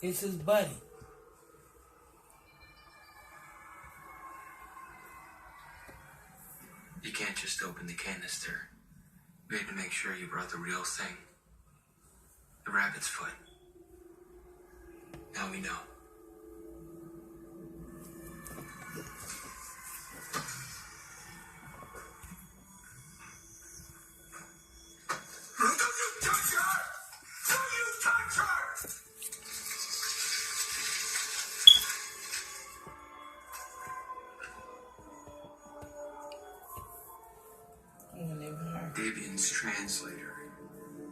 It's his buddy. You can't just open the canister. We had to make sure you brought the real thing. The rabbit's foot. Now we know. Don't you touch her! Don't you touch her! I'm gonna name her. Davian's translator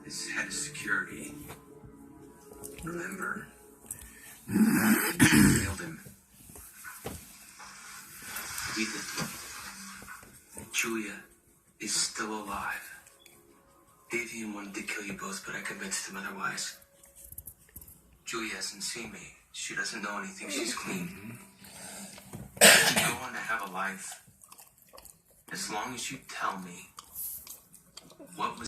is head of security. Remember? Nailed him. Julia is still alive. Davian wanted to kill you both, but I convinced him otherwise. Julia hasn't seen me. She doesn't know anything. She's clean. You go on to have a life. As long as you tell me what was